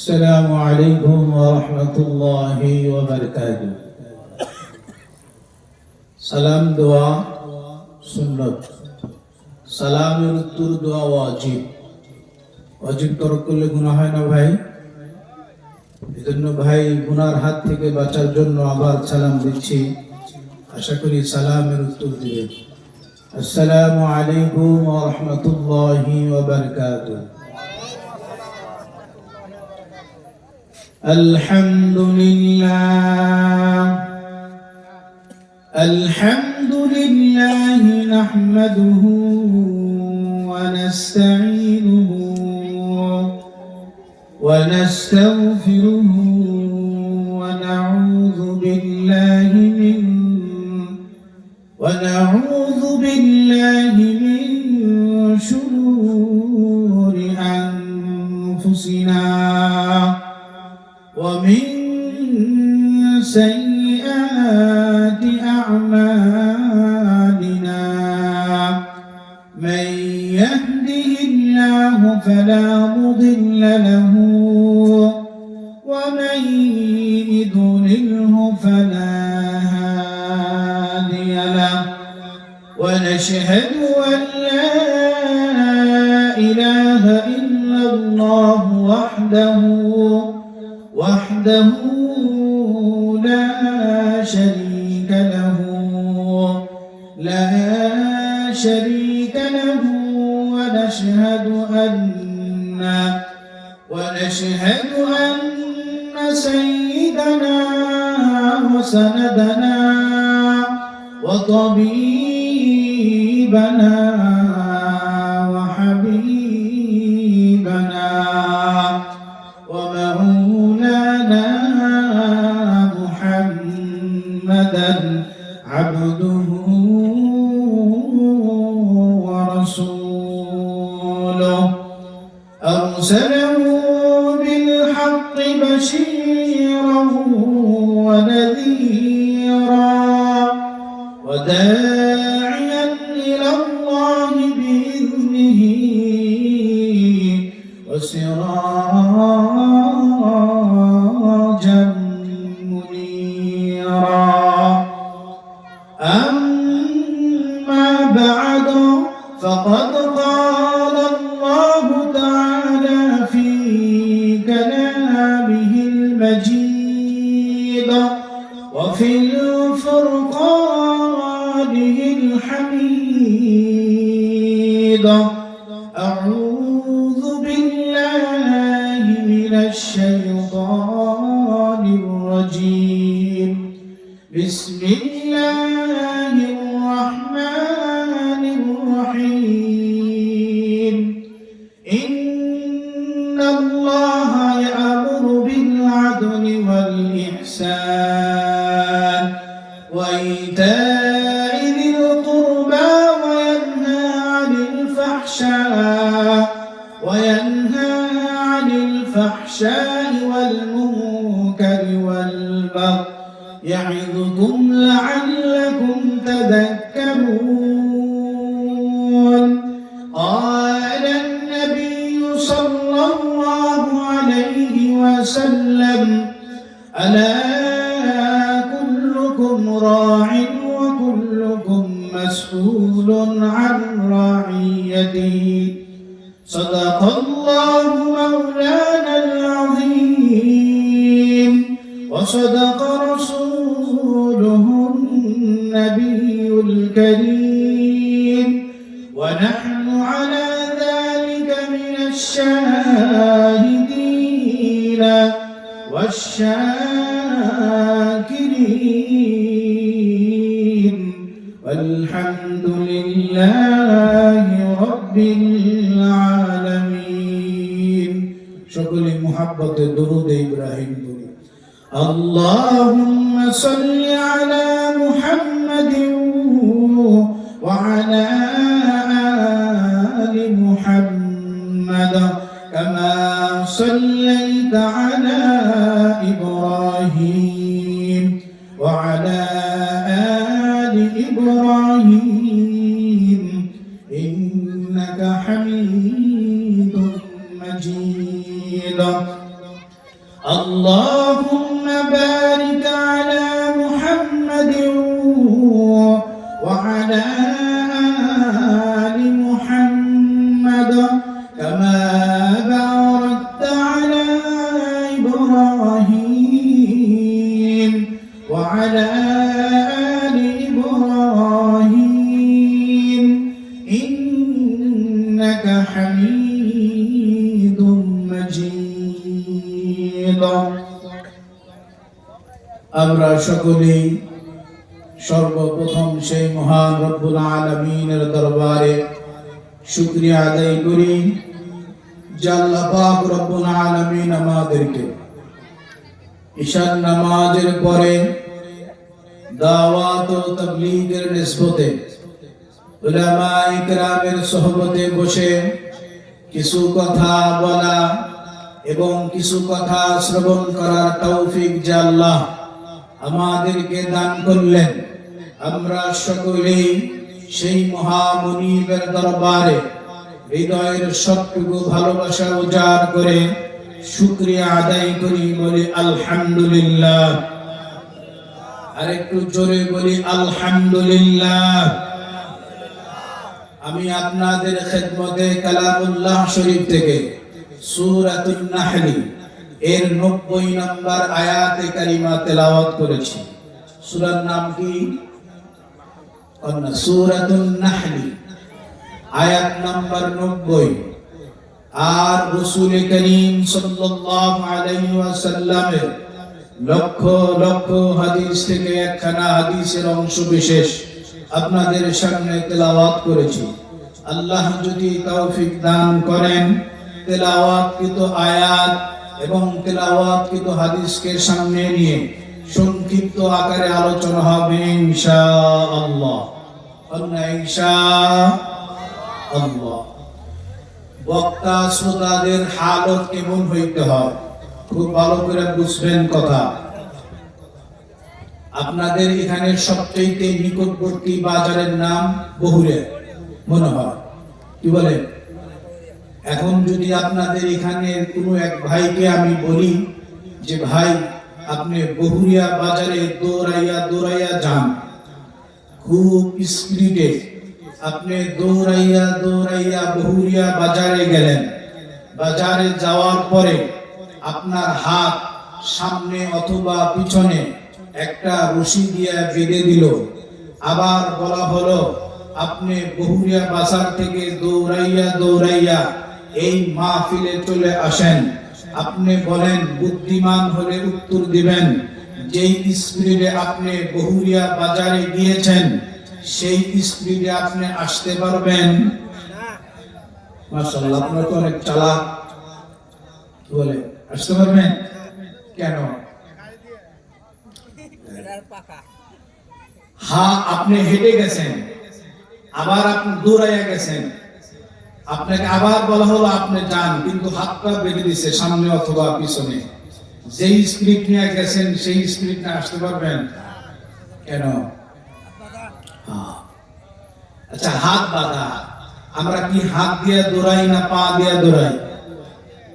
السلام عليكم ورحمة الله وبركاته. সালাম দোয়া সুন্নত। সালামের উত্তর দোয়া ওয়াজিব। ওয়াজিব তরক করলে গুনাহ হয় না ভাই? এজন্য ভাই গুনার হাত থেকে বাঁচার জন্য আবার সালাম দিচ্ছি। আশা করি সালামের উত্তর দিবেন। আসসালামু আলাইকুম ওয়া রাহমাতুল্লাহি ওয়া বারাকাতুহু। الحمد لله نحمده ونستعينه ونستغفره ونعوذ بالله من شرور أنفسنا ومن سيئات أعمالنا. من يهده الله فلا مضل له ومن يضلله فلا هادي له. ونشهد أن لا إله إلا الله وحده لا شريك له ونشهد أن سيدنا وسندنا وطبيبنا وحبيبنا ومولانا محمدا عبده ورسوله أرسله بالحق بشيرا ونذيرا وداعيا إلى الله بإذنه وسراجا منيرا. أما بعد فقد قال الله تعالى في كلامه المجيد وفي فرقانه الحميد. أعوذ بالله من الشيطان الرجيم. بسم الله الرحمن الرحيم. إن الله يأمر بالعدل والإحسان وإيتاء ذي القربى وينهى عن الفحشاء والمنكر والبغي يعظكم لعلكم تذكرون. قال النبي صلى الله عليه وسلم: ألا كلكم راع وكلكم مسؤول عن رعيته. صدق الله مولانا العظيم وصدق رسوله النبي الكريم ونحن على ذلك من الشاهدين والشاكرين والحمد لله رب العالمين. সকলে মুহাব্বতে দরুদ ইব্রাহিম পড়ি। اللهم صل على محمد وعلى آل محمد كما صليت على إبراهيم وعلى آل إبراهيم إنك حميد مجيد. اللهم بارك على محمد وعلى آل محمد كما باركت على إبراهيم وعلى آل إبراهيم إنك حميد مجيد আমরা সকলেই সর্বপ্রথম সেই মহান রব্বুল আলামিনের দরবারে শুকরিয়া আদায় করি যে আল্লাহ পাক রব্বুল আলামিন আমাদেরকে ঈশার নামাজের পরে দাওয়াত ও তাবলীগের নিসবতে উলামায়ে কেরামের সোহবতে বসে কিছু কথা বলা এবং কিছু কথা শ্রবণ করার তৌফিক যে আল্লাহ আমাদেরকে দান করলেন, আমরা সকলেই সেই মহামুনিবের দরবারে হৃদয়ের সবটুকু ভালোবাসা উজাড় করে শুকরিয়া আদায় করি, বলি আলহামদুলিল্লাহ। আরেকটু জোরে বলি আলহামদুলিল্লাহ। আমি আপনাদের খেদমতে কালামুল্লাহ শরীফ থেকে সূরাতুন নাহল এর 90 নম্বর আয়াতে কারিমা তেলাওয়াত করেছি। সূরার নাম কি? সূরাতুন নাহল, আয়াত নম্বর 90। আর রাসূল করিম সাল্লাল্লাহু আলাইহি ওয়াসাল্লামের লক্ষ লক্ষ হাদিস থেকে একখানা হাদিসের অংশ বিশেষ আপনাদের সামনে তেলাওয়াত করেছি। আল্লাহ যদি তৌফিক দান করেন, তেলাওয়াতকৃত আয়াত এবং তেলাওয়াতকৃত হাদিসকে সামনে নিয়ে সংক্ষিপ্ত আকারে আলোচনা হবে ইনশাআল্লাহ। ইনশাআল্লাহ। বক্তা শ্রোতাদের হালত কেমন হইতে হয় খুব ভালো করে বুঝবেন কথা। আপনাদের এখানে সবচেয়ে নিকটবর্তী বাজারের নাম বহুরিয়া মনে হয়, কি বলেন? এখন যদি আপনাদের এখানে কোনো এক ভাইকে আমি বলি যে ভাই আপনি বহুরিয়া বাজারে দৌড়াইয়া দৌড়াইয়া যান, খুব স্পিডে আপনি দৌড়াইয়া দৌড়াইয়া বহুরিয়া বাজারে গেলেন, বাজারে যাওয়ার পরে আপনার হাত সামনে অথবা পিছনে একটা রশি দিয়ে বেঁধে দিল, আবার বলা হলো আপনি বহুরিয়া বাজার থেকে দৌড়াইয়া দৌড়াইয়া এই মাহফিলে চলে আসেন। আপনি বলেন, বুদ্ধিমান হলে উত্তর দিবেন, যেই স্পিডে আপনি বহুরিয়া বাজারে গিয়েছেন সেই স্পিডে আপনি আসতে পারবেন? মাশাআল্লাহ, আপনারা তো অনেক চালাক। কি বলে, আসতে পারবেন? কেন? হ্যাঁ, আপনি হেঁটে গেছেন, আবার আপনি দৌড়াইয়া গেছেন, আপনাকে আবার বলা হলো আপনি যান, কিন্তু হাতটা বেঁধে দিচ্ছে সামনে অথবা পিছনে। যেই স্পিড নিয়ে গেছেন সেই স্পিড না আসতে পারবেন? কেন? আচ্ছা, হাত বাঁধা, আমরা কি হাত দিয়ে দৌড়াই না পা দিয়ে দৌড়াই?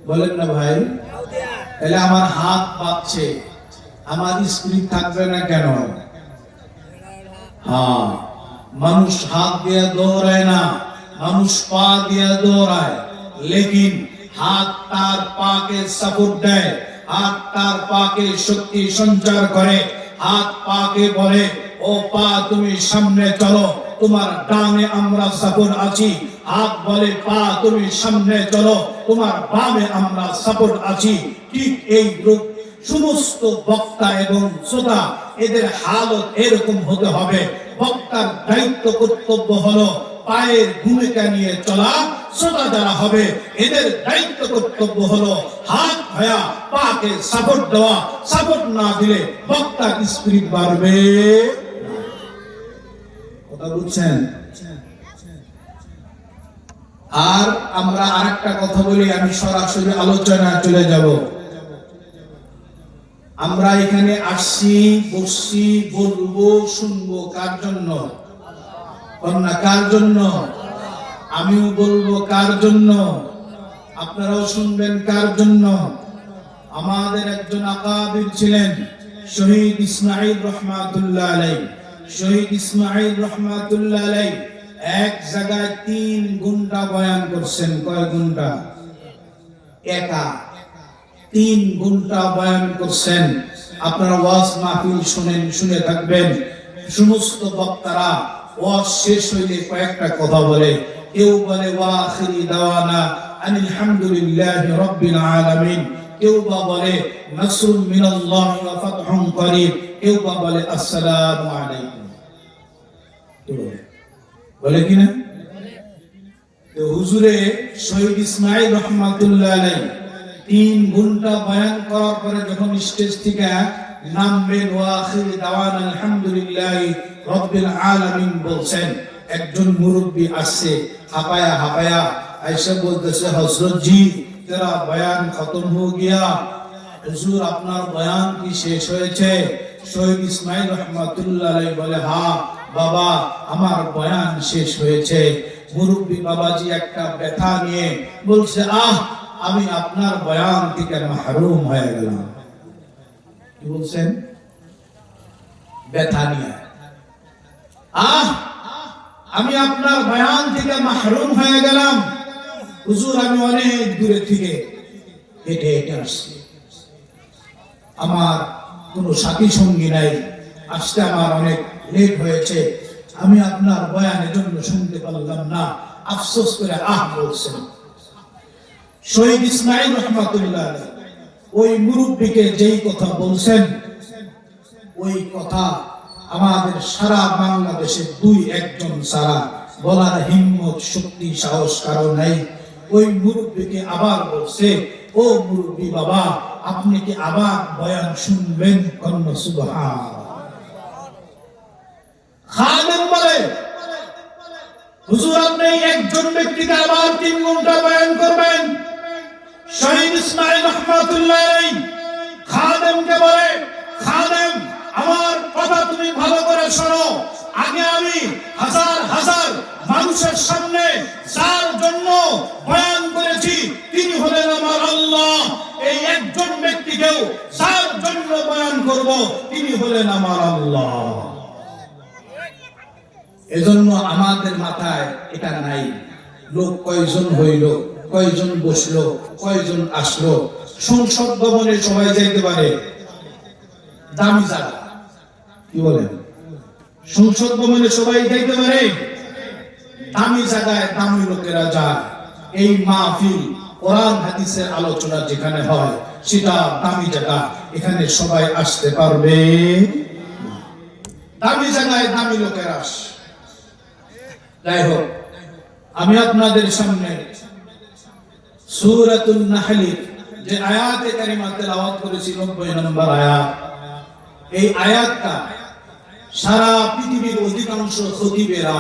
বলেন না ভাই। তাহলে আমার হাত বাঁধছে, আমার স্পিড থাকবে না কেন? হ্যাঁ, মানুষ হাত দিয়ে দৌড়ায় না, মানুষ পা দিয়ে দৌড়ায়, লেকিন হাত তার পাকে সাপোর্ট দেয়, হাত তার পাকে শক্তি সঞ্চার করে, হাত পাকে বলে ও পা তুমি সামনে চলো, তোমার ডানে আমরা সাপোর্ট আছি। হাত বলে পা তুমি সামনে চলো, তোমার বামে আমরা সাপোর্ট আছি। ঠিক এই রূপ সমস্ত বক্তা এবং শ্রোতা এদের হালত এরকম হতে হবে। বক্তার দায়িত্ব কর্তব্য হলো পায়ের ভূমিকা নিয়ে চলা, শ্রোতা যারা হবে এদের দায়িত্ব কর্তব্য হলো হাত ভায়া পাকে সাপোর্ট দেওয়া। সাপোর্ট না দিলে বক্তার স্পিরিট বাড়বে। কথা বুঝছেন? আর আমরা আরেকটা কথা বলি, আমি সরাসরি আলোচনায় চলে যাব। আমরা এখানে আসছি, বসছি, বলবো, শুনবো কার জন্য? কার জন্য? আমিও বলবো কার জন্য, আপনারাও শুনবেন কার জন্য? আমাদের একজন আকাবির ছিলেন শহীদ ইসমাইল রহমাতুল্লাহ আলাইহি। শহীদ ইসমাইল রহমাতুল্লাহ আলাইহি এক জায়গায় 3 ঘন্টা বয়ান করছেন। কয় ঘন্টা? একা 3 ঘন্টা বয়ান করছেন। আপনারা ওয়াজ মাহফিল শুনে থাকবেন। সমস্ত বক্তারা ওয়াজ শেষ হইলে কয়েকটা কথা বলে। কেউ বলে ওয়া আখিরি দাওয়ানা আলহামদুলিল্লাহি রাব্বিল আলামিন, কেউ বা বলে নাসরুম মিনাল্লাহি ওয়া ফাতহুন করিব, কেউ বা বলে আসসালামু আলাইকুম। বলে কিনা? তো হুজুরে শহীদ ইসমাইল রহমাতুল্লাহ আলাইহি 3 ঘন্টা বয়ান করার পরে যখন স্টেজ থেকে নামবেন ওয়া আখিরি দাওয়ানা আলহামদুলিল্লাহি রাব্বিল আলামিন বলছেন, একজন মুরব্বি আসছে হাপায়া ऐसे बोलते हजरत जी तेरा बयान खत्म हो गया। हुजूर আপনার বয়ান কি শেষ হয়েছে? শহীদ ইসমাইল রহমাতুল্লাহ আলাইহি বলে, হ্যাঁ বাবা আমার বয়ান শেষ হয়েছে। মুরব্বি বাবাজি একটা ব্যথা নিয়ে বলছে, আমি আপনার বয়ান থেকে মাহরুম হয়ে গেলাম। কি বলছেন? ব্যথা নিয়ে, আমি আপনার বয়ান থেকে মাহরুম হয়ে গেলাম। হুজুর আমি অনেক দূরে থেকে হেঁটে আসছি, আমার কোনো সাথী সঙ্গী নাই, আসতে আমার অনেক লেট হয়েছে, আমি আপনার বয়ানের জন্য শুনতে পারলাম না, আফসোস করে বলছেন। শহীদ ইসমাইল রহমাতুল্লাহ ওই মুরব্বিকে যেই কথা বলছেন, ওই কথা আমাদের সারা বাংলাদেশে 2-1 জন সারা বলার হিম্মত শক্তি সাহস কারো নাই। ওই মুরব্বিকে আবার বলছে, ও মুরব্বি বাবা আপনি কি আবার বয়ান শুনবেন? কন্যা সুবহান। খাদেম বলে, হুজুর আপনি একজন ব্যক্তিকে আবার 3 ঘন্টা বয়ান করবেন? শহীদ ইসমাইল রহমাতুল্লাহ আলাইহি খাদেমকে বলে, খাদেম আমার কথা তুমি ভালো করে শোনো, আগে আমি হাজার হাজার মানুষের সামনে যার জন্য বয়ান করেছি তিনি হলেন আমার আল্লাহ। এই একজন ব্যক্তিকেও যার জন্য বয়ান করব তিনি হলেন আমার আল্লাহ। এজন্য আমাদের মাথায় এটা নাই, লোক কয়জন হইল, কয়জন বসলো, কয়জন আসলো। সংসদ ভবনে সবাই যাইতে পারে, দামি জায়গা, কি বলেন? সংসদ ভবনে সবাই যাইতে পারে, দামি জায়গায় দামি লোকেরা যায়। এই মাহফিল কোরআন হাদিসের আলোচনা যেখানে হয় সেটা দামি জায়গা, এখানে সবাই আসতে পারবে? দামি জায়গায় দামি লোকেরা আসে। যাই হোক, আমি আপনাদের সামনে সূরাতুন নাহলের যে আয়াতে কারিমা তেলাওয়াত করেছি 90 নম্বর আয়াত, এই আয়াতটা সারা পৃথিবীর অধিকাংশ খতিবেরা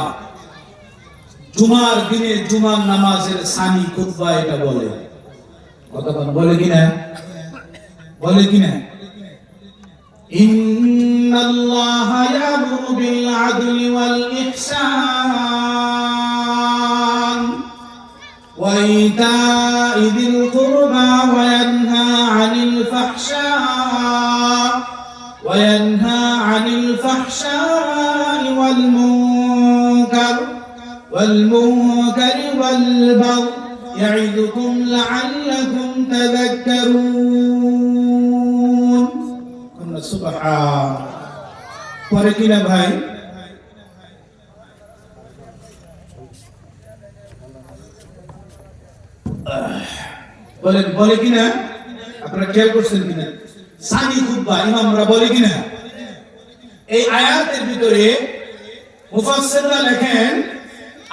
জুমার দিনে জুমার নামাজের সানি খুতবা এটা বলে। কতক্ষণ বলে কিনা? বলে কিনা? ইন্নাল্লাহা ইয়ামুরু বিল আদলি ওয়াল ইহসান ওয়া ইতা'i যিল কুরবা ওয়া ইয়ানহা আনিল ফাহশা ওয়া ইয়ানহা আনিল ফাহশা'i ওয়াল মুনকার والمنكر والبغي يعظكم لعلكم تذكرون। সুবহান। পরে কিনা ভাই? বলেন, বলে কিনা? আপনারা খেয়াল করছেন কিনা? সানি খুতবা ইমামরা বলে কিনা? এই আয়াতের ভিতরে মুফাসসিররা লেখেন,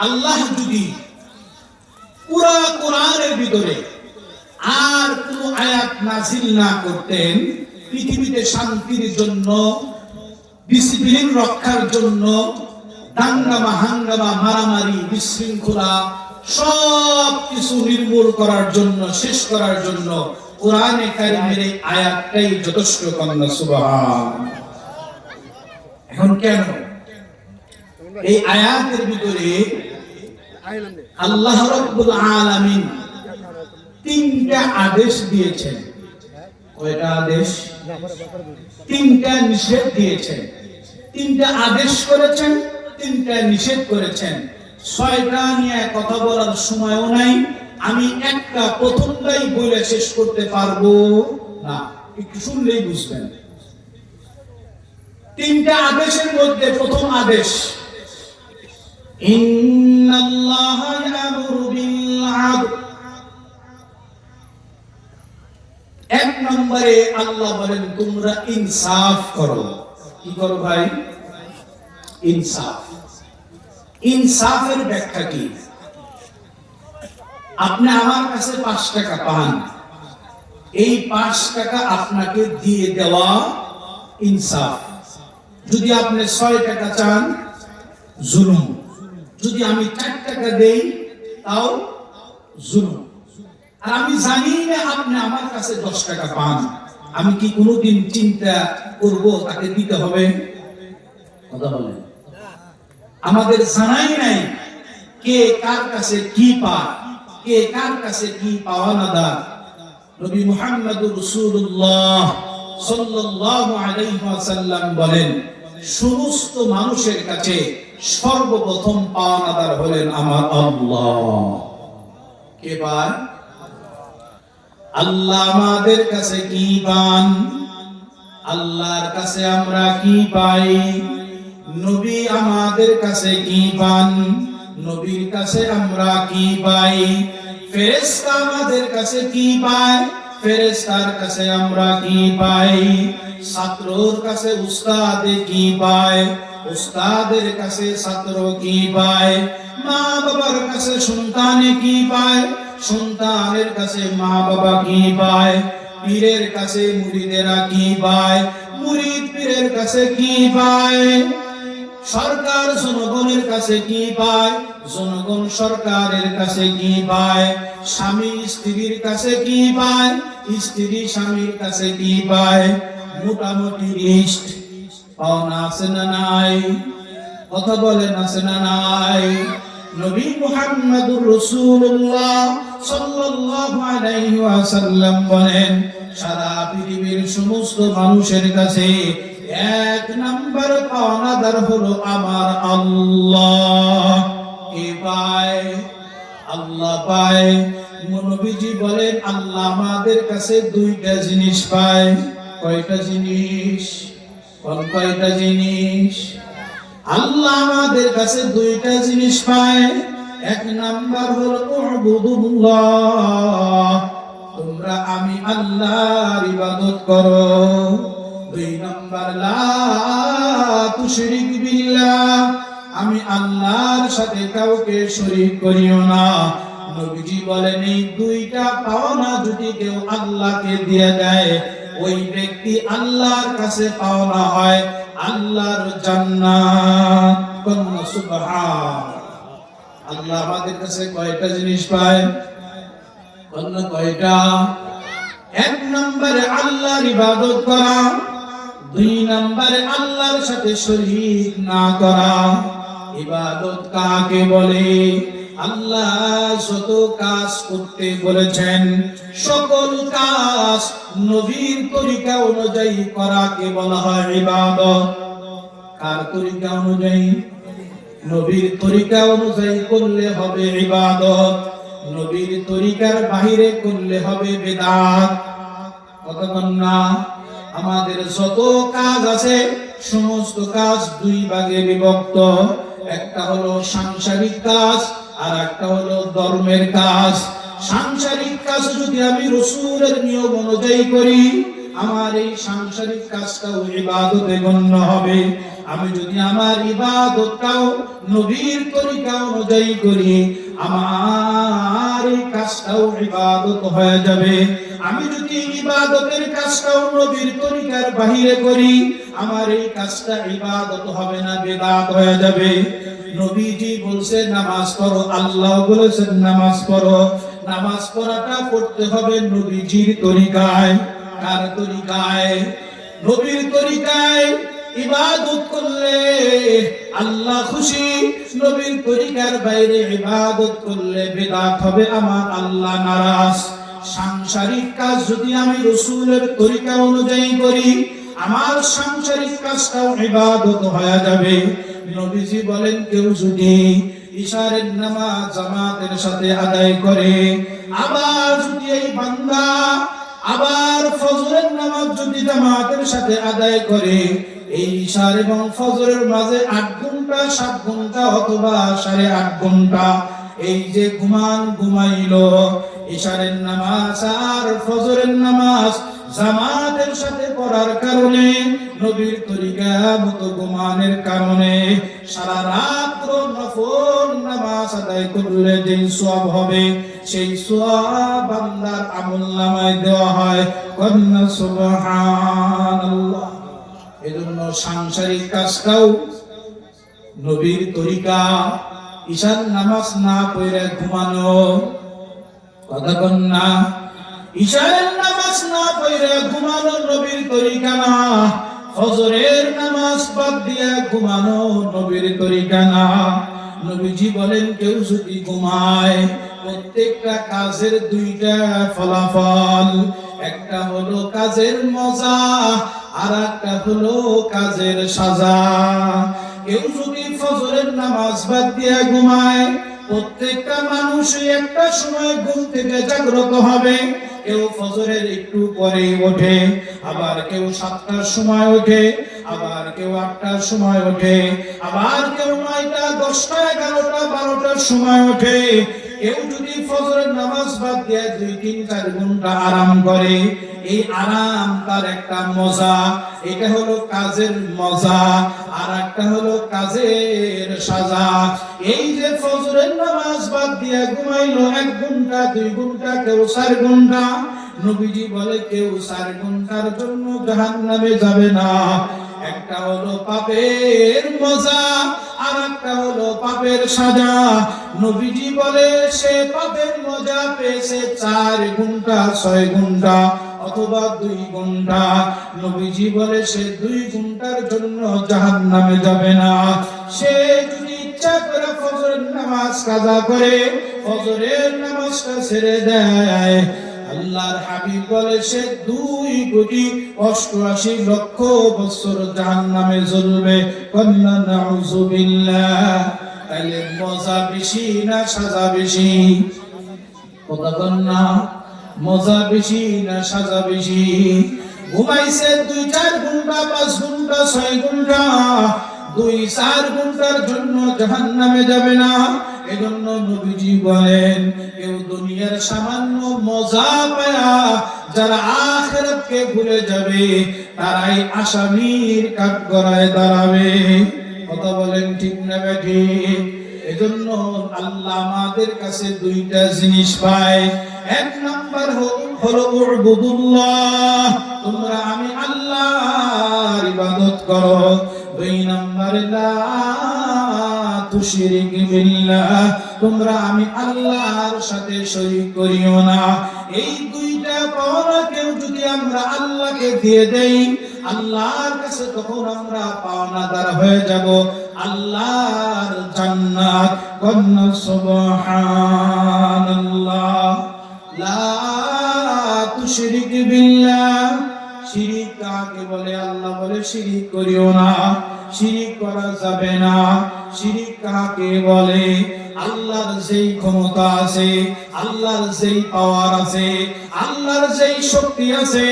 আল্লাহ যদি পুরা কোরআনের ভিতরে আর কোন আয়াত নাযিল না করতেন, পৃথিবীতে শান্তির জন্য, ডিসিপ্লিন রক্ষার জন্য, দাঙ্গামা হাঙ্গামা মারামারি বিশৃঙ্খলা সব কিছু নির্মূল করার জন্য, শেষ করার জন্য কোরআনে কারীমের এই আয়াতটাই যথেষ্ট। কন্যা সুবহান। এখন কেন এই আয়াতের ভিতরে আল্লাহ রাব্বুল আলামিন 3টা আদেশ দিয়েছেন? কয়টা আদেশ? তিনটা নিষেধ দিয়েছেন, তিনটা আদেশ করেছেন, তিনটা নিষেধ করেছেন। ছয়টা নিয়ে কথা বলার সময়ও নাই, আমি একটা প্রথমটাই বলে শেষ করতে পারবো না, একটু শুনলেই বুঝবেন। তিনটা আদেশের মধ্যে প্রথম আদেশ, ইন্নাল্লাহা ইয়ামুরু বিল আদল। এক নম্বরে আল্লাহ বলেন তোমরা ইনসাফ করো। কি করো ভাই? ইনসাফ। ইনসাফের ব্যাখ্যা কি? আপনি আমার কাছে 5 টাকা পান, এই 5 টাকা আপনাকে দিয়ে দেওয়া ইনসাফ। যদি আপনি 6 টাকা চান, জুলুম। যদি আমি 4 টাকা দেই, তাও জুলুম। আর আমি জানি না আপনি আমার কাছে 10 টাকা পান, আমি কি কোনোদিন চিন্তা করব তাকে দিতে হবে? কথা বলেন। আমাদের জানাই নাই কে কার কাছে কি পায়, কে কার কাছে কি পাওয়ানাদার। নবী মুহাম্মদুর রাসূলুল্লাহ সাল্লাল্লাহু আলাইহি ওয়াসাল্লাম বলেন, সমস্ত মানুষের কাছে সর্বপ্রথম পাওয়ানাদার হলেন আমার আল্লাহ। কে পায়? আল্লাহ আমাদের কাছে কি পান? আল্লাহর কাছে আমরা কি পাই? নবী আমাদের কাছে কি পান? নবীর কাছে আমরা কি পাই? ফেরেশতা আমাদের কাছে কি পায়? ফেরেশতার কাছে আমরা কি পাই? ছাত্রর কাছে উস্তাদ কি পায়? উস্তাদের কাছে ছাত্র কি পায়? মা বাবার কাছে সন্তান কি পায়? সন্তানের কাছে মা বাবা কি পায়? পীরের কাছে মুরিদেরা কি পায়? মুরিদ পীরের কাছে কি পায়? সরকার জনগণের কাছে কি পায়? জনগণ সরকারের কাছে কি পায়? স্বামী স্ত্রীর কাছে কি পায়? স্ত্রী স্বামীর কাছে কি পায়? মোটামুটি লিস্ট পাওনা আছে না নাই? কথা বলেন আছে না নাই? নবী মুহাম্মদুর রাসূলুল্লাহ সাল্লাল্লাহু আলাইহি ওয়াসাল্লাম বলেন, সারা পৃথিবীর সমস্ত মানুষের কাছে এক নাম্বার পাওনাদার হলো আমার আল্লাহ। কে পায়? আল্লাহ পায়। নবীজি বলেন আল্লাহ আমাদের কাছে 2টা জিনিস পায়। কয়টা জিনিস? কয়টা জিনিস? আল্লাহ আমাদের কাছে 2টা জিনিস পায়। এক নাম্বার হলো উবুদুল্লাহ, তোমরা আমি আল্লাহর ইবাদত করো। 2 নাম্বার লা তুশরিক বিল্লাহ, আমি আল্লাহর সাথে কাউকে শরীক করিও না। নবীজি বলেন এই 2টা পাওনা যদি কেউ আল্লাহকে দিয়ে দেয়, ওই ব্যক্তি আল্লাহর কাছে পাওনা হয় আল্লাহর জান্নাত। কন্না সুবহান। আল্লাহ আমাদের কাছে কয়টা জিনিস পায়? কন্না কয়টা? এক নম্বরে আল্লাহর ইবাদত করা, 2 নম্বরে আল্লাহর সাথে শরীক না করা। ইবাদত কাকে বলে? আল্লাহ যত কাজ করতে বলেছেন সকল কাজ নবীর তরিকা অনুযায়ী করাকে বলা হয় ইবাদত। কার তরিকা অনুযায়ী? নবীর তরিকা অনুযায়ী করলে হবে ইবাদত, নবীর তরিকার বাহিরে করলে হবে বিদআত। কতক্ষণ না? আমাদের যত কাজ আছে সমস্ত কাজ 2 ভাগে বিভক্ত। একটা হলো সাংসারিক কাজ, আর একটা হলো ধর্মের কাজ। সাংসারিক কাজ যদি আমি রাসূলের নিয়ম অনুযায়ী করি, আমার এই সাংসারিক কাজটাও ইবাদতে গণ্য হবে। আমি যদি আমার ইবাদতটাও নবীর তরিকা অনুযায়ী করি, আমার এই কাজটাও ইবাদত হয়ে যাবে। আমি যদি ইবাদতের কাজটাও নবীর তরিকার বাহিরে করি, আমার এই কাজটা ইবাদত হবে না, বিদআত হয়ে যাবে। নবীজি বলছে নামাজ পড়ো, আল্লাহ বলেছেন নামাজ পড়ো। নামাজ পড়াটা পড়তে হবে নবীজির তরিকায়। কার তরিকায়? নবীর তরিকায়। ইবাদত করলে আল্লাহ খুশি, নবীর তরিকার বাইরে ইবাদত করলে বিদআত হবে, আমার আল্লাহ নারাজ। সাংসারিক কাজ যদি আমি রাসূলের তরিকা অনুযায়ী করি, আমার সাংসারিক কাজটাও ইবাদত হয়ে যাবে। নবীজি বলেন, কেউ যদি ইশারের নামাজ জামাতের সাথে আদায় করে, আবার যদি এই বান্দা আবার ফজরের নামাজ যদি জামাতের সাথে আদায় করে, এই ইশার এবং ফজরের মাঝে 8 ঘন্টা 7 ঘন্টা অথবা 8.5 ঘন্টা এই যে ঘুমাইলো, ইশারের নামাজ আর ফজরের নামাজ জামাতের সাথে পড়ার কারণে, নবীর তরিকা মতো ঘুমানোর কারণে সারা রাত নফল নামাজ আদায় করলে যে সওয়াব হবে, সেই সওয়াব বান্দার আমলনামায় দেওয়া হয়। কন্না সুবহানাল্লাহ। এজন্য সাংসারিক কাজটাও নবীর তরিকা। ঈশার নামাজ না পড়ে ঘুমানো, কথা কন্যা, ঈশার নামাজ না পড়ে ঘুমানো নবীর তরিকা না। ফজরের নামাজ বাদ দিয়ে ঘুমানো নবীর তরিকা না। নবীজি বলেন, কেউ যদি ঘুমায়, প্রত্যেকটা কাজের 2টা ফলাফল, একটা হলো কাজের মজা আর একটা হলো কাজের সাজা। কেউ যদি ফজরের নামাজ বাদ দিয়ে ঘুমায়, প্রত্যেকটা মানুষই একটা সময় ঘুম থেকে জাগ্রত হবে। কেউ ফজরের একটু পরে ওঠে, আবার কেউ 7টার সময় ওঠে, আবার কেউ 8টার সময় ওঠে, আবার কেউ 9টা 10টা 11টা 12টার সময় ওঠে। কেউ যদি ফজরের নামাজ বাদ দিয়ে 2-3-4 ঘন্টা আরাম করে, এই আরাম তার একটা মজা, এটা হলো কাজের মজা, আর একটা হলো কাজের সাজা। এই যে ফজরের নামাজ বাদ দিয়ে ঘুমাইলো 1 ঘন্টা 2 ঘন্টা, কেউ 4 ঘন্টা, নবীজি বলে কেউ 4 ঘন্টার জন্য জাহান্নামে যাবে না। একটা হলো পাপের মজা আর একটা হলো পাপের সাজা। নবীজি বলে সে পাপের মজা পেয়েছে 4 ঘন্টা 6 ঘন্টা অথবা 2 ঘন্টা। নবীজি বলে সে 2 ঘন্টার জন্য জাহান্নামে যাবে না। সে যদি ইচ্ছা করে ফজরের নামাজ কাজা করে, ফজরের নামাজটা ছেড়ে দেয়, আল্লাহর হাবিব বলে সে 2,88,00,000 বছর জাহান্নামে জ্বলবে। কন্না নাউযুবিল্লাহ। তাইলে মজা বেশি না সাজা বেশি? কথা কন্যা, মজা বেশি না সাজা বেশি? ঘুমাইছে 2-4 ঘন্টা 5 ঘন্টা 6 ঘন্টা, 2-4 ঘন্টার জন্য জাহান্নামে যাবে না। এজন্য নবীজি বলেন, কেউ দুনিয়ার সামান্য মজা পায়া যারা আখিরাতকে ভুলে যাবে, তারাই আসামির কাঠগড়ায় দাঁড়াবে। কথা বলেন ঠিক না বেঠিক? এজন্য আল্লাহ আমাদের কাছে 2টা জিনিস পায়। 1 নাম্বার হলো উবুদুল্লাহ, তোমরা আমি আল্লাহর ইবাদত করো। 2 নাম্বার লা তুশরিক বিল্লাহ, তোমরা আমি আল্লাহর সাথে শরীক করিও না। এই 2টা পাওয়া কেউ যদি আমরা আল্লাহকে দিয়ে দেই, আল্লাহর কাছে তখন আমরা পাওনাদার হয়ে যাব আল্লাহর জান্নাত। কন্না সুবহানাল্লাহ। লা তুশরিক বিল্লাহ। শিরিক কাকে বলে? আল্লাহ বলে শিরিক করিও না, শিরিক করা যাবে না। শিরিক কাকে বলে? আল্লাহর যেই ক্ষমতা আছে, আল্লাহর যেই পাওয়ার আছে, আল্লাহর যেই শক্তি আছে,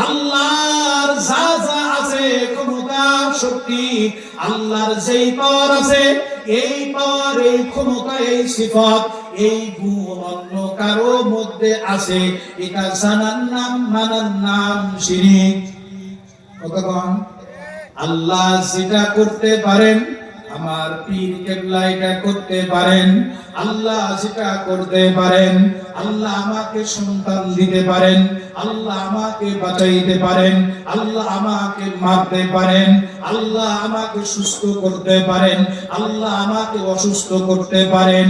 আল্লাহর যা যা আছে ক্ষমতা শক্তি, আল্লাহর যেই পাওয়ার আছে, এই পাওয়ার এই ক্ষমতা এই সিফাত এই গুণ অন্য কারো মধ্যে আছে, এটা জানার নাম মানার নাম শিরিক। কতক্ষণ? আল্লাহ যেটা করতে পারেন, আমার পীর কেবলা এটা করতে পারেন, আল্লাহ যেটা করতে পারেন, আল্লাহ আমাকে সন্তান দিতে পারেন, আল্লাহ আমাকে বাঁচাইতে পারেন, আল্লাহ আমাকে মারতে পারেন, আল্লাহ আমাকে সুস্থ করতে পারেন, আল্লাহ আমাকে অসুস্থ করতে পারেন।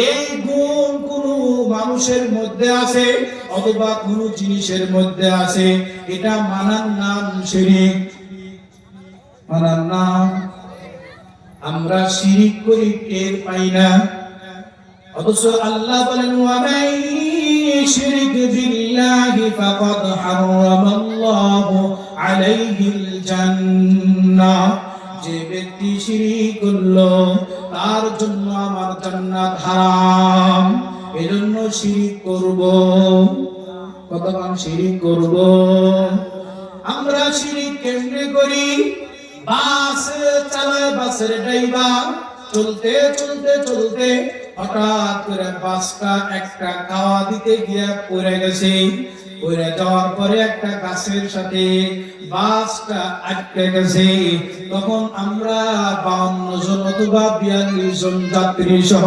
এই গুণ কোন মানুষের মধ্যে আছে অথবা কোন জিনিসের মধ্যে আছে, এটা মানার নাম শিরিক। মানার নাম। আমরা শিরিক করি টের পাই না, অথচ আল্লাহ বলেন ওয়া মান يشرك بالله فقد حرم الله عليه الجنة যে ব্যক্তি শিরক করলো তার জন্য আমার জান্নাত হারাম এজন্য শিরক করব কতক্ষণ শিরক করব আমরা শিরক কেমনে করি বাস চালায় বাসের ড্রাইভার চলতে চলতে চলতে হঠাৎ করে বাসটা একটা খাওয়া দিতে গিয়ে পড়ে গেছে পড়ে যাওয়ার পরে একটা গাছের সাথে বাসটা আটকে গেছে তখন আমরা 52 জন অথবা 42 জন যাত্রী সহ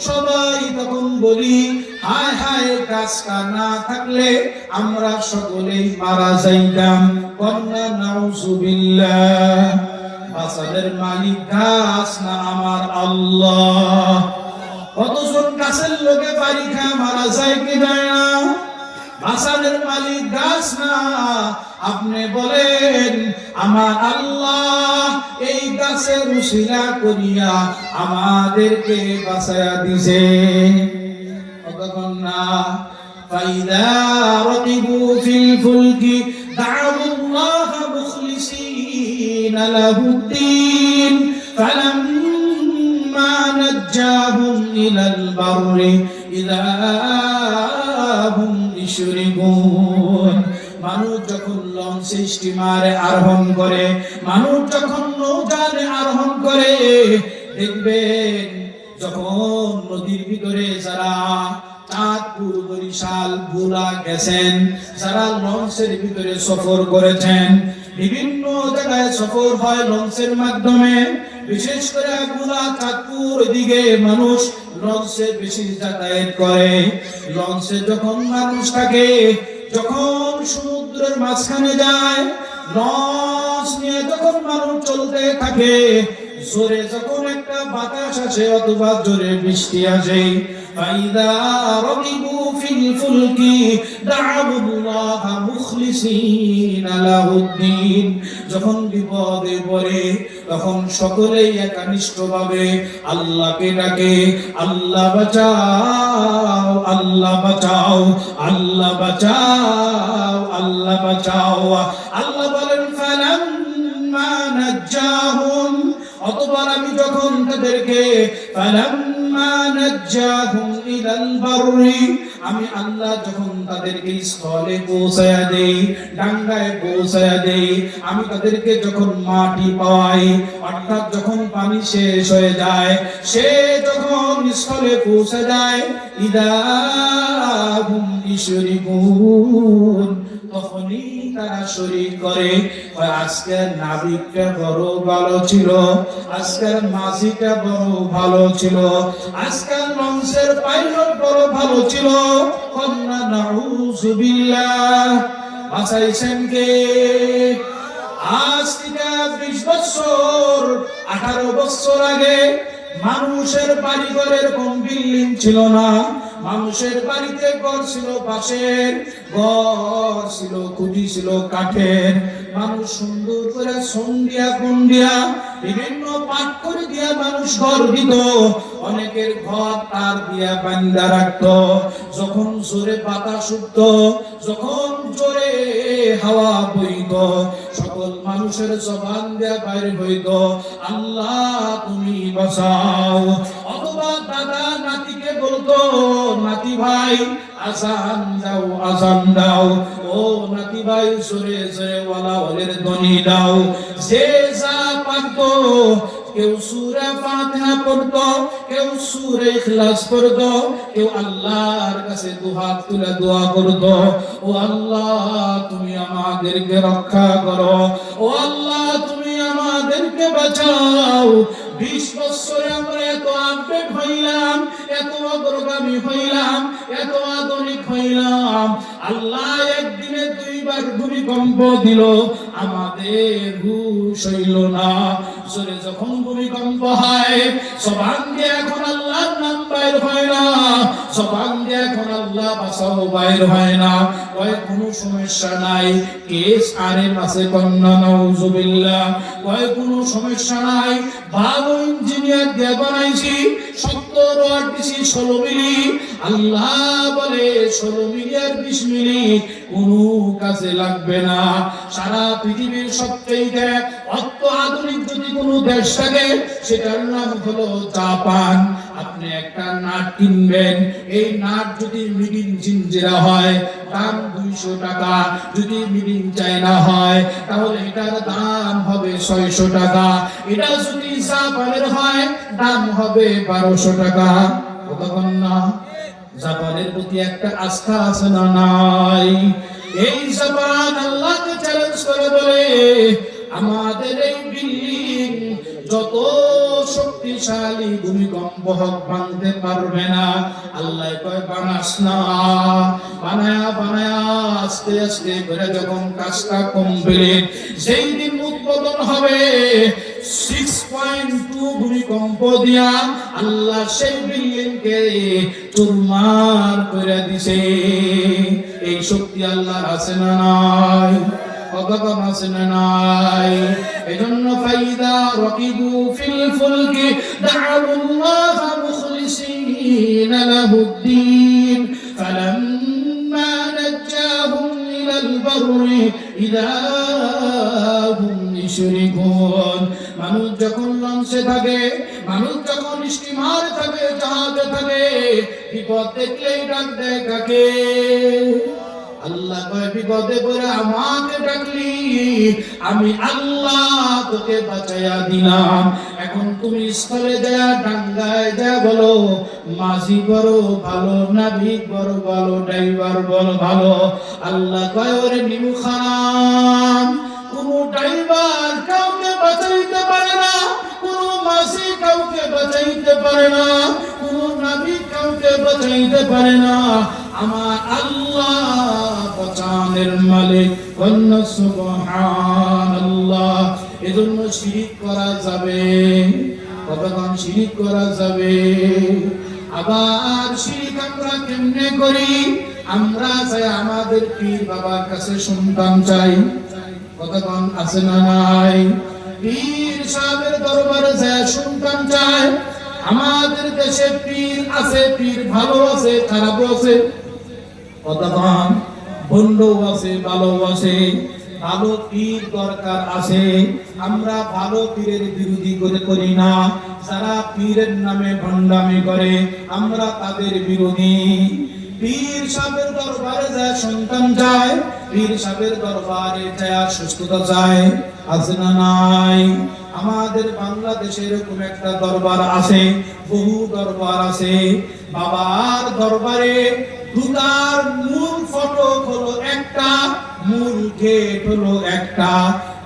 সবাই তখন বলি হায় হায় গাছটা না থাকলে আমরা সকলেই মারা যাইতাম কন্না নাউজুবিল্লাহ বাসাদের মালিক গাছ না আমার আল্লাহ কতজন গাছের লোকে বাড়ি খায় মারা যায় কি যায় না বাসাদের মালিক গাছ না আপনি বলেন আমার আল্লাহ এই গাছের উসিলা করিয়া আমাদেরকে বাঁচায়া দিছে কতক্ষণ না ফাইদা রাকিবু ফিল ফুলকি দাউল্লাহ মুখলিসিনা লাহুদ্দিন ফালাম্মা নাজ্জাহুম ইলাল বাররি ইযা হুম ইশরিকুন মানুষ যখন লঞ্চে স্টিমারে আরোহণ করে মানুষ যখন নৌযানে আরোহণ করে দেখবেন যখন নদীর ভিতরে যারা চাঁদপুর বরিশাল ভোলা গেছেন যারা লঞ্চের ভিতরে সফর করেছেন বিভিন্ন জায়গায় সফর হয় লঞ্চের মাধ্যমে বিশেষ করে ভোলা চাঁদপুর দিকে মানুষ লঞ্চে বেশি যাতায়াত করে লঞ্চে যখন মানুষ থাকে যখন সমুদ্রের মাঝখানে যায় লঞ্চ নিয়ে যখন মানুষ চলতে থাকে জোরে যখন একটা বাতাস আসে অথবা জোরে বৃষ্টি আসে ফাইদা রাকিবু ফিল ফুলকি দাউল্লাহ মুখলিসিনা লাহুদ্দিন যখন বিপদে পড়ে তখন সকলেই একনিষ্ঠভাবে আল্লাহকে ডাকে আল্লাহ বাঁচাও আল্লাহ বাঁচাও আল্লাহ বাঁচাও আল্লাহ বাঁচাও আল্লাহ বলেন ফালাম্মা নাজ্জাহুম অতঃপর আমি যখন তাদেরকে ফালাম্মা নাজ্জাহুম ইলাল বাররি আমি আল্লাহ যখন তাদেরকে স্থলে পৌঁছায়া দেই ডাঙ্গায় পৌঁছায়া দেই আমি তাদেরকে যখন মাটি পাওয়াই অর্থাৎ যখন পানি শেষ হয়ে যায় সে যখন স্থলে পৌঁছে যায় ইদা হুম ইশরিকুন তখনই তারা শরীক করে আজকের নাবিকটা বড় ভালো ছিল আজকের মাঝিটা বড় ভালো ছিল আজকের লঞ্চের পাইলট বড় ভালো ছিল কন্না নাউজুবিল্লাহ বাঁচাইছেন কে আজ থেকে 20 বছর 18 বছর আগে মানুষের বাড়ি ঘরের কম বিল্ডিং ছিল না মানুষের বাড়িতে ঘর ছিল বাঁশের ঘর ছিল খুঁটি ছিল কাঠের মানুষ সুন্দর করে সন্ধিয়া কুন্ডিয়া বিভিন্ন পাট করে দিয়া মানুষ ঘর দিত অনেকের ঘর তার দিয়া বান্ধা রাখতো যখন জোরে বাতাস উঠত যখন জোরে হাওয়া বইত সকল মানুষের জবান দিয়া বাইরে হইত আল্লাহ তুমি বাঁচাও অথবা দাদা নাতিকে বলতো নাতি ভাই আজান দাও ও নাতি ভাই জোরে জোরে ওয়ালা ওয়ালের ধ্বনি দাও যে যা পারতো কেউ সূরা ফাতিহা পড়তো কেউ সূরা ইখলাস পড়তো কেউ আল্লাহর কাছে দুহাত তুলে দোয়া করতো ও আল্লাহ তুমি আমাদেরকে রক্ষা করো ও আল্লাহ তুমি আমাদেরকে বাঁচাও 20 বছরে আমরা এত আপডেট হইলাম এত অগ্রগামী হইলাম এত আধুনিক হইলাম আল্লাহ একদিনে 2 বার ভূমিকম্প দিল আমাদের হুশ হইল না। জোরে যখন ভূমিকম্প হয় জবান দিয়ে এখন আল্লাহর নাম বাইর হয় না, জবান দিয়ে এখন আল্লাহ বাঁচাও বাইর হয় না। কয় কোনো সমস্যা নাই, কেস আরে মাসে কন্যা নাউজুবিল্লাহ। কয় কোনো সমস্যা নাই, ভালো ইঞ্জিনিয়ার দিয়ে বানাইছি, 70 ওয়াট দিছি 16 মিলি। আল্লাহ বলে 16 মিলি আর 20 মিলি কোনো কাজে লাগবে না। সারা পৃথিবীর সবচেয়ে আধুনিক যদি কোনো দেশ থাকে সেটার নাম হলো জাপান। আপনি একটা নাট কিনবেন, এই নাট যদি মেড ইন জিঞ্জিরা হয় দাম 200 টাকা, যদি মেড ইন চায়না হয় তাহলে এটার দাম হবে 600 টাকা, এটা যদি জাপানের হয় দাম হবে 1200 টাকা। কতক্ষণ না জাপানের প্রতি একটা আস্থা আছে না নাই? এই জাপান আল্লাহকে চ্যালেঞ্জ করে বলে আমাদের এই বিল্ডিং যত শক্তিশালী ভূমিকম্প হোক ভাঙতে পারবে না। আল্লাহ কয় বানাস না, বানায়া বানায়া আস্তে আস্তে করে যখন কাজটা কমপ্লিট, যেই দিন উদ্বোধন হবে 6.2 ভূমিকম্প দিয়া আল্লাহ সেই বিল্ডিংকে চুরমার করে দিছে। এই শক্তি আল্লাহর আছে না নাই? কতক্ষণ আছে না নাই? এজন্য ফাইদা রাকিবু ফিল ফুলকি দা'আল্লাহ মুখলিসিনা লাহুদ্দিন ফালাম্মা নাজ্জাহুম ইলাল বাররি ইযা হুম ইশরিকুন। মানুষ যখন লঞ্চে থাকে, মানুষ যখন স্টিমারে থাকে, জাহাজে থাকে, বিপদ দেখলেই ডাক দেয় কাকে? আল্লাহ কয় বিপদে পড়ে আমাকে ডাকলি, আমি আল্লাহ তোকে বাঁচাইয়া দিলাম। এখন তুমি স্থলে যা ডাঙ্গায় যা বলো মাঝি বড় ভালো, নাবিক বড় ভালো, ড্রাইভার বড় ভালো। আল্লাহ কয় ওরে নিমু খান, কোন ড্রাইভার কাউকে বাঁচাইতে পারে না, কোন মাঝি কাউকে বাঁচাইতে পারে না, কোন নাবিক কাউকে বাঁচাইতে পারে না। আমার আল্লাহ বাঁচানের মালিক। সুবহানাল্লাহ। এজন্য শিরিক করা যাবে, কতক্ষণ শিরিক করা যাবে? আবার শিরিক আমরা কেমনে করি? আমরা চাই আমাদের পীর বাবার কাছে সন্তান চাই, কতক্ষণ আছে না নাই? পীর সাহেবের দরবারে যায় সন্তান চায়। আমাদের দেশে পীর আছে, পীর ভালো আছে খারাপ আছে, কতক্ষণ বন্ধ আছে ভালো আছে। ভালো পীর দরকার আছে, আমরা ভালো পীরের বিরোধী করি না। যারা পীরের নামে ভণ্ডামি করে আমরা তাদের বিরোধী। পীর সাহেবের দরবারে যায় সন্তান যায়, পীর সাহেবের দরবারে যায় সুস্থতা যায়, আছে না নাই? আমাদের বাংলাদেশে এরকম একটা দরবার আছে, বহু দরবার আছে। বাবার দরবারে ঢুকার মূল ফটক হলো একটা, মূল গেট হলো একটা,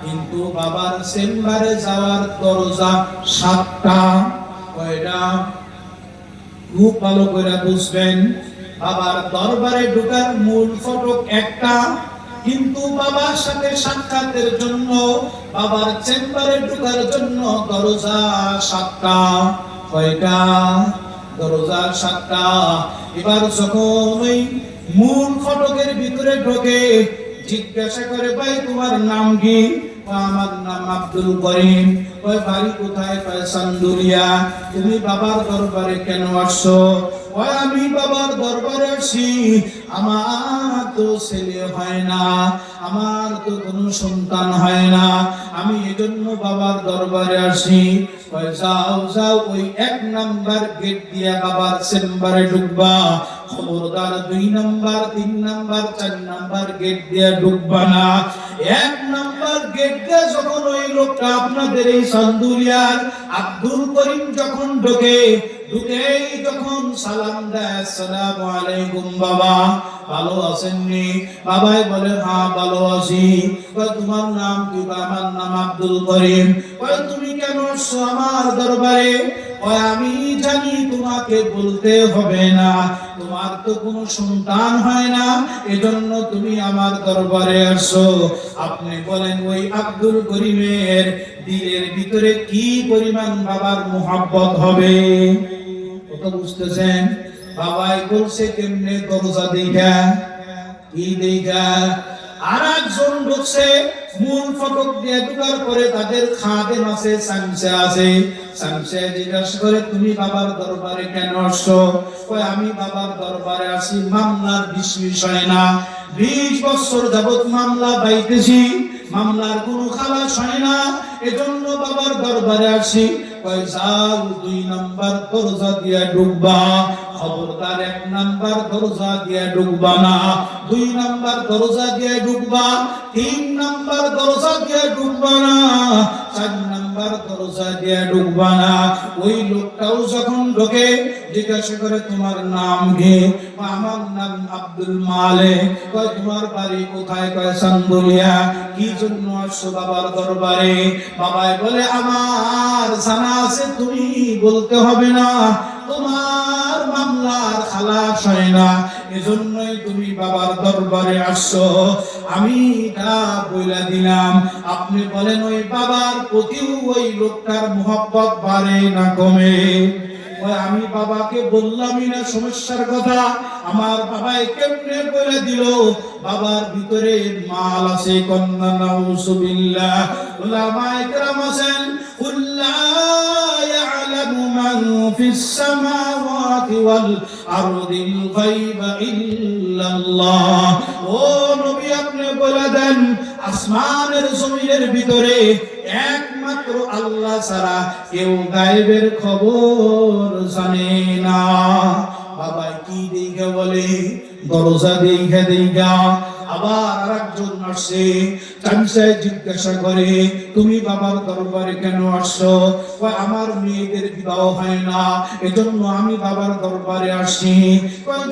কিন্তু বাবার চেম্বারে যাওয়ার দরজা 7টা। কয়টা? খুব ভালো করে বুঝবেন। বাবার দরবারে ঢোকার মূল ফটক একটা, কিন্তু বাবার সাথে সাক্ষাতের জন্য, বাবার চেম্বারে ঢোকার জন্য দরজা 7টা। কয়টা? দরজা 7টা। এবার যখন ওই মূল ফটকের ভিতরে ঢোকে জিজ্ঞাসা করে ভাই তোমার নাম কি? আমার নাম আব্দুল করিম। ওই বাড়ি কোথায়? চান্দুলিয়া। তুমি বাবার দরবারে কেন আসছো? ওই আমি বাবার দরবারে আসি, আমার তো ছেলে হয় না, আমার তো কোনো সন্তান হয় না, আমি এজন্য বাবার দরবারে আসি। ওই যাও যাও, ওই 1 নাম্বার গেট দিয়ে বাবার চেম্বারে ঢুকবা, খবরদার 2 নাম্বার 3 নাম্বার 4 নাম্বার গেট দিয়ে ঢুকবা না। 1 নাম্বার গেট দিয়ে যখন ওই লোকটা আপনাদের এই চান্দুলিয়ার আব্দুল করিম যখন ঢোকে, ঢুকেই যখন সালাম দেয় আসসালামু আলাইকুম বাবা, ভালো আছেননি? বাবাই বলে হ্যাঁ ভালো আছি। কয় তোমার নাম কি? আমার নাম আব্দুল করিম। কয় তুমি কেন আসছো আমার দরবারে? কয় আমি জানি তোমাকে বলতে হবে না, তোমার তোমার তো কোনো সন্তান হয় না, এজন্য তুমি আমার দরবারে আসো। আপনি বলেন ওই আব্দুল করিমের দিলের ভিতরে কি পরিমাণ বাবার মুহাব্বত হবে? কত বুঝতেছেন? বাবাই বলছে কেমনে? দরজা দেখা, কি দেখা? আর একজন ঢুকছে, মূল ফটক দিয়ে ঢুকার পরে তাদের খাদেম আছে, সামসে আছে। সামসে জিজ্ঞাসা করে তুমি বাবার দরবারে কেন আসছো? কয় আমি বাবার দরবারে আসি মামলার বিষয় না, 20 বছর যাবত মামলা বাইতেছি, মামলার কোনো খালাস হয় না, এজন্য বাবার দরবারে আসি। কয় যাও 2 নাম্বার দরজা দিয়ে ঢুকবা, খবরদার 1 নাম্বার দরজা দিয়ে ঢুকবা না, 2 নাম্বার দরজা দিয়ে ঢুকবা, 3 নাম্বার দরজা দিয়ে ঢুকবা না, 4 নাম্বার দরজা দিয়ে ঢুকবা না। ওই লোকটাও যখন ঢোকে জিজ্ঞাসা করে তোমার নাম কি? আমার নাম আব্দুল মালিক। কয় তোমার বাড়ি কোথায়? কয় চান্দুলিয়া। কি জন্য আসছো বাবার দরবারে? বাবাই বলে আমার জানা আছে, তুমি বলতে হবে না, তোমার মামলার খালাস হয় না, এজন্যই তুমি বাবার দরবারে আসছো। আমি তা বইলা দিলাম। আপনি বলেন ওই বাবার প্রতিও ওই লোকটার মুহাব্বত বাড়ে না কমে? আমি বাবাকে বললামই না সমস্যার কথা, আমার বাবাই কেমনে বলে দিল বাবার ভিতরে মাল আছে। কন্যা নাউজুবিল্লাহ। উলামায়ে কেরাম আছেন, কুল্লা ইয়ালামু মান ফিস সামাওয়াতি ওয়াল আরদিল গায়বা ইল্লাল্লাহ। ও নবী আপনি বলে দেন আসমানের জমিনের ভিতরে একমাত্র আল্লাহ ছাড়া কেউ গায়েবের খবর জানে না। বাবা কি দেখে বলে? দরজা দেখা। আবার আরেকজন আসছে, চামচা জিজ্ঞাসা করে তুমি বাবার দরবারে কেন আসছো? কয় আমার মেয়েদের বিবাহ হয় না, এজন্য আমি বাবার দরবারে আসি। কয়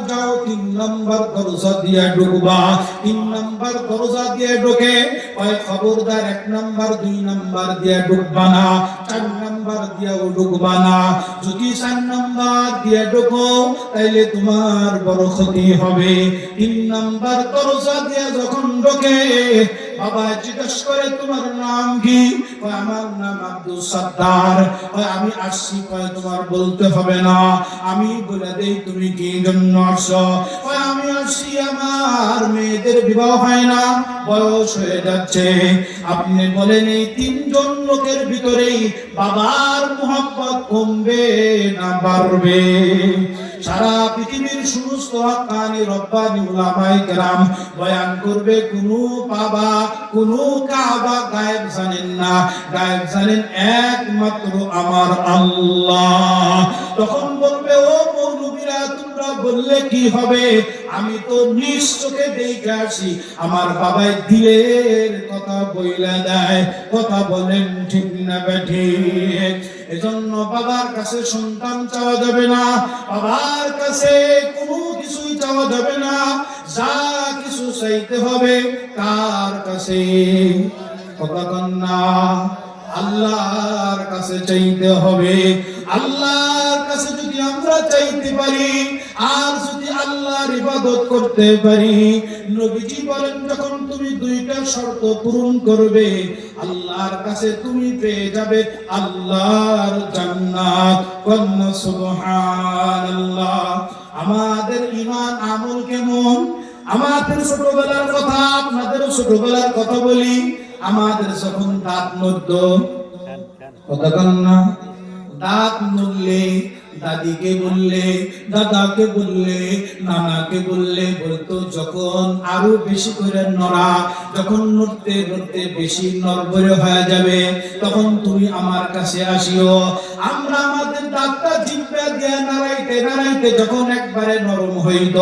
যাও 3 নাম্বার দরজা দিয়ে ঢুকবা। 3 নাম্বার দরজা দিয়ে ঢোকে। কয় খবরদার 1 নাম্বার 2 নাম্বার দিয়ে ঢুকবা না, 4 নাম্বার দিয়েও ঢুকবা না। যদি 4 নাম্বার দিয়ে ঢোকো তাইলে তোমার বড় ক্ষতি হবে। 3 নাম্বার দরজা দিয়ে যখন ঢোকে বাবা জিজ্ঞেস করে তোমার নাম কি? কয় আমার নাম আব্দুল সাত্তার। কয় আমি আসছি। কয় তোমার বলতে হবে না, আমি বলে দেই তুমি কি জন্য আসছো। কয় আমি আসছি আমার মেয়েদের বিবাহ হয় না, বয়স হয়ে যাচ্ছে। আপনি বলেন এই 3 জন লোকের ভিতরেই বাবার মুহাব্বত কমবে না বাড়বে? সারা পৃথিবীর সমস্ত হাক্কানি রব্বানি উলামায়ে কেরাম বয়ান করবে কোন বাবা কোন কাবা গায়েব জানেন না, গায়েব জানেন একমাত্র আমার আল্লাহ। তখন বলবে ও মৌলবীরা তোমরা বললে কি হবে? আমি তো নিজ চোখে দেখে আসি আমার বাবাই দিলের কথা বইলা দেয়। কথা বলেন ঠিক না বেঠিক? এজন্য বাবার কাছে সন্তান চাওয়া যাবে না, বাবার কাছে কোনো কিছুই চাওয়া যাবে না। যা কিছু চাইতে হবে কার কাছে? কথা কন্যা আল্লাহর কাছে চাইতে হবে। আল্লাহর কাছে যদি আমরা চাইতে পারি আর যদি আল্লাহর ইবাদত করতে পারি, নবীজি বলেন যখন তুমি 2টা শর্ত পূরণ করবে আল্লাহর কাছে তুমি পেয়ে যাবে আল্লাহর জান্নাত। কন্যা সুবহানাল্লাহ। আমাদের ঈমান আমল কেমন? আমাদের ছোটবেলার কথা আপনাদের ছোটবেলার কথা বলি। আমাদের যখন দাঁত নড়ত, কথা কন্যা, দাঁত নড়লে দাদিকে বললে, দাদাকে বললে, নানাকে বললে বলতো যখন আরো বেশি করে নড়া, যখন নড়তে নড়তে বেশি নড়বড়ে হয়ে যাবে তখন তুমি আমার কাছে আসিও। আমরা আমাদের দাঁতটা জিহ্বা দিয়ে নাড়াইতে নাড়াইতে যখন একবারে নরম হইত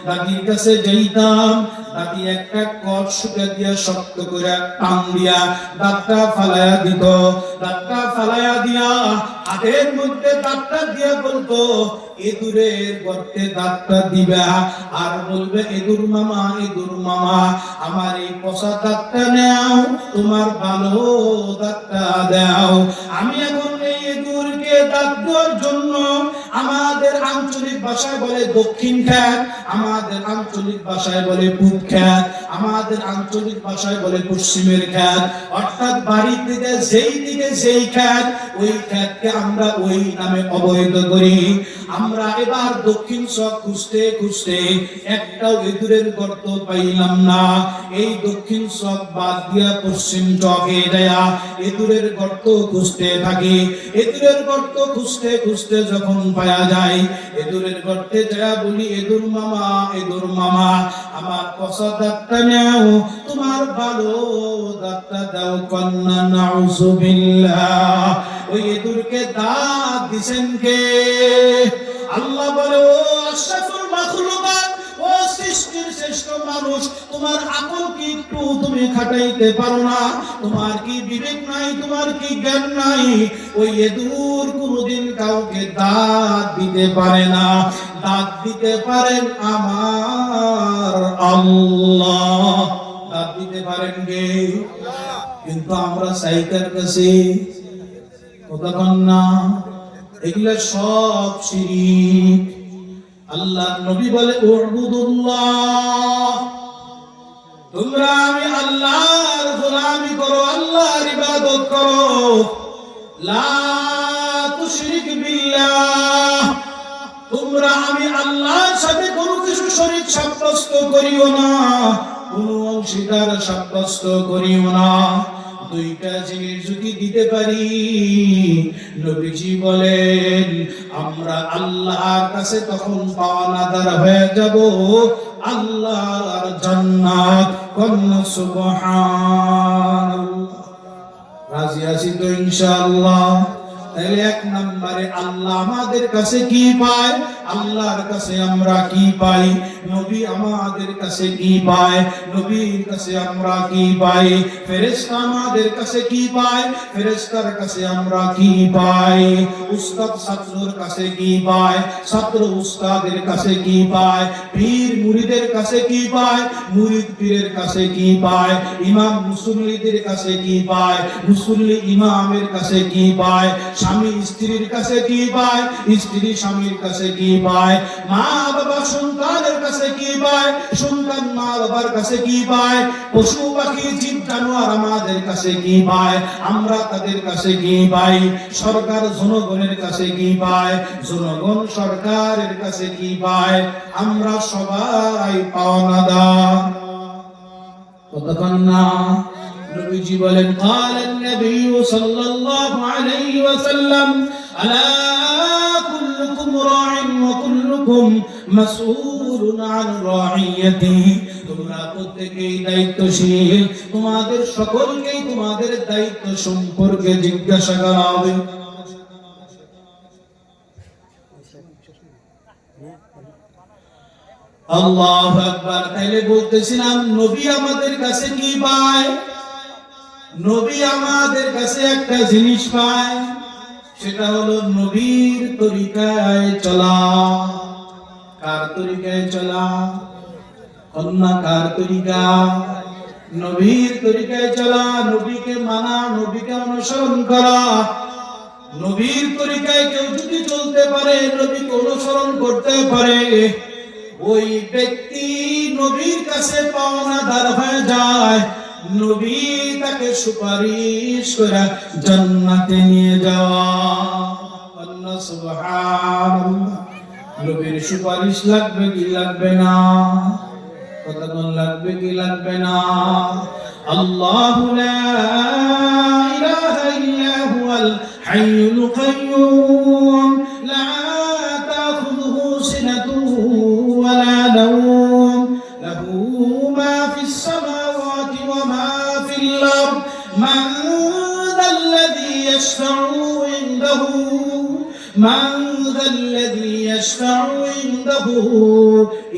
দাদির কাছে যাইতাম। দাদি একটা কট সুতা দিয়া শক্ত করে টান দিয়া দাঁতটা ফালাইয়া দিত। দাঁতটা ফালাইয়া দিয়া হাতের মধ্যে দাঁতটা দিয়া বলতো ইঁদুরের গর্তে দাঁতটা দিবা আর বলবে ইঁদুর মামা, ইঁদুর মামা আমার এই পচা দাঁতটা নাও, তোমার ভালো দাঁতটা দাও। আমি এখন এই ইঁদুরকে দাঁত দেওয়ার জন্য আমাদের আঞ্চলিক ভাষায় বলে দক্ষিণ খ্যাত, আমাদের আঞ্চলিক ভাষায় বলে পূব খ্যাত, আমাদের আঞ্চলিক ভাষায় বলে পশ্চিমের খ্যাত। অর্থাৎ বাড়ির দিকে যেই খ্যাত, ওই খ্যাতকে আমরা ওই নামে অবহিত করি। আমরা এবার দক্ষিণ চক খুঁজতে খুঁজতে একটাও ইঁদুরের গর্ত পাইলাম না। এই দক্ষিণ চক বাদ দিয়া পশ্চিম চকে যায়া ইঁদুরের গর্ত খুঁজতে থাকি। ইঁদুরের গর্ত খুঁজতে খুঁজতে যখন পাওয়া যায়, ইঁদুরের গর্তে যায়া বলি, ইঁদুর মামা আমার পচা দাঁতটা নাও, তোমার ভালো দাঁতটা দাও। কন্যা নাউজুবিল্লাহ। ওই ইঁদুরকে দাঁত দিছেন কে? আল্লাহ বলে, ও আশরাফুল মাখলুকাত, ও সৃষ্টির শ্রেষ্ঠ মানুষ, তোমার আকল কি একটু তুমি খাটাইতে পারো না? তোমার কি বিবেক নাই? তোমার কি জ্ঞান নাই? ওই ইঁদুর কোনদিন কাউকে দাঁত দিতে পারে না। দাঁত দিতে পারেন আমার আল্লাহ। দাঁত দিতে পারেন কে? কিন্তু আমরা সাইকার কাছে কতক্ষণ না, এগুলো সব শিরিক। আল্লাহ নবী বলে, উবুদুল্লাহ, তোমরা আমি আল্লাহর গোলামি করো, আল্লাহর ইবাদত করো। লা তুশরিক বিল্লাহ, তোমরা আমি আল্লাহর সাথে কোনো কিছু শরীক সাব্যস্ত করিও না, কোনো অংশীদার সাব্যস্ত করিও না। দুইটা জিনিস যদি দিতে পারি, নবীজি বলেন আমরা আল্লাহর কাছে তখন পাওনাদার হয়ে যাব আল্লাহর জান্নাত। কন্যা সুবহানাল্লাহ। রাজি আছি তো ইনশাআল্লাহ? তাহলে এক নম্বরে আল্লাহ আমাদের কাছে কি পায়, আল্লাহর কাছে আমরা কি পাই, নবী আমাদের কাছে কি পায়, নবীর কাছে আমরা কি পাই, ফেরেশতা আমাদের কাছে কি পায়, ফেরেশতার কাছে আমরা কি পাই, উস্তাদ ছাত্রর কাছে কি পায়, ছাত্র উস্তাদের কাছে কি পায়, পীর মুরিদের কাছে কি পায়, মুরিদ পীরের কাছে কি পায়, ইমাম মুসল্লিদের কাছে কি পায়, মুসল্লি ইমামের কাছে কি পায়, স্বামী স্ত্রীর কাছে কি পায়, স্ত্রী স্বামীর কাছে কি পায়, মা বাবা সন্তানের কাছে কি পায়, সন্তান মা বাবার কাছে কি পায়, পশু পাখি জীব জানোয়ার আমাদের কাছে কি পায়, আমরা তাদের কাছে কি পাই, সরকার জনগণের কাছে কি পায়, জনগণ সরকারের কাছে কি পায়। আমরা সবাই পাওনাদার। কতক্ষণ না? নবীজি বলেন, قال النبي صلى الله عليه وسلم ألا كلكم راع وكلكم مسؤول عن رعيته। তোমরা প্রত্যেকেই দায়িত্বশীল, তোমাদের সকলকেই তোমাদের দায়িত্ব সম্পর্কে জিজ্ঞাসা করা হবে। আল্লাহু আকবার। তাইলে বলতেছিলাম নবী আমাদের কাছে কি পায়? নবী আমাদের কাছে একটা জিনিস পায়, সেটা হলো নবীর তরিকায় চলা। কার তরিকায় চলা? কন্যা কার তরিকা? নবীর তরিকায় চলা, নবীকে মানা, নবীকে অনুসরণ করা। নবীর তরিকায় কেউ যদি চলতে পারে, নবীকে অনুসরণ করতে পারে, ওই ব্যক্তি নবীর কাছে পাওনাদার হয়ে যায়। নবী তাকে সুপারিশ করে জান্নাতে নিয়ে যাওয়া। আল্লাহ সুবহানাল্লাহ। নবীর সুপারিশ লাগবে কি লাগবে না? কতক্ষণ লাগবে কি লাগবে না? আল্লাহু লা ইলাহা ইল্লা হুয়াল হাইয়ুল কাইয়্যুম লা তাখুযুহু সিনাতুন ওয়া লা নাওম লাহু মা ফিস সামাওয়াতি ওয়া মা ফিল আরদ মান যাল্লাযী ইয়াশফা'ু ইনদাহু من ذا الذي يشفع عنده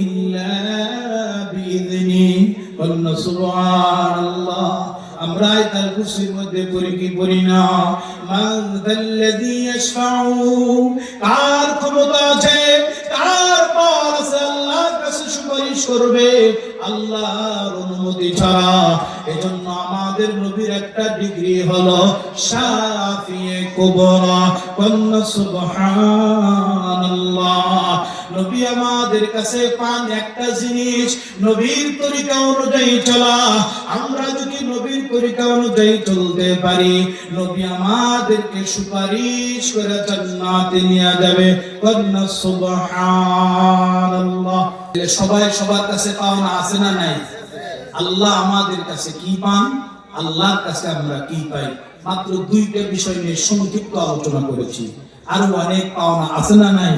إلا بإذنه قلنا سبحان الله আমরা আয়াতুল কুরসির মধ্যে পড়ি কি পড়ি না? মান যাল্লাযী ইয়াশফা'ু, কার ক্ষমতা আছে, কার পাওয়ার আছে আল্লাহর কাছে সুপারিশ করবে আল্লাহর অনুমতি ছাড়া। এজন্য আমাদের নবীর একটা ডিগ্রি হলো শাফিয়ে কুবরা। কন্না সুবহানাল্লাহ। নবী আমাদের কাছে পান একটা জিনিস, নবীর তরিকা অনুযায়ী চলা। আমরা যদি নবীর তরিকা অনুযায়ী চলতে পারি, নবী আমাদেরকে সুপারিশ করে জান্নাতে নিয়ে যাবে। কন্না সুবহানাল্লাহ। সবাই সবার কাছে পাওনা আছে না নাই? আল্লাহ আমাদের কাছে কি পান, আল্লাহর কাছে আমরা কি পাই? মাত্র দুইটা বিষয় নিয়ে সংক্ষিপ্ত আলোচনা করেছি। আরো অনেক পাওনা আছে না নাই?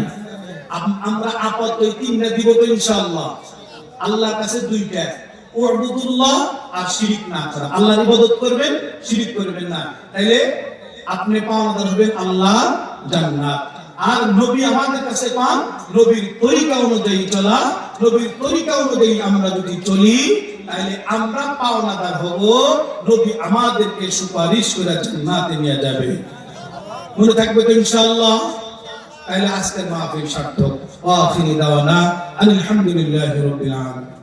আমরা আপাতত তিনটা দিব তো ইনশাআল্লাহ। আল্লাহর কাছে দুইটা, উবুদুল্লাহ আর শিরিক না করা। আল্লাহর ইবাদত করবেন, শিরিক করবেন না, তাইলে আপনি পাওনাদার হবেন আল্লাহ জান্নাত। আর নবী আমাদের কাছে পান নবীর তরিকা অনুযায়ী চলা। নবীর তরিকা অনুযায়ী আমরা যদি চলি, তাহলে আমরা পাওনাদার হব, নবী আমাদেরকে সুপারিশ করে জান্নাতে নিয়ে যাবে। মনে থাকবে তো ইনশাআল্লাহ? তাহলে আজকের মাহফিল সার্থক। ওয়া আখিরি দাওয়ানা আলহামদুলিল্লাহি রাব্বিল আলামিন।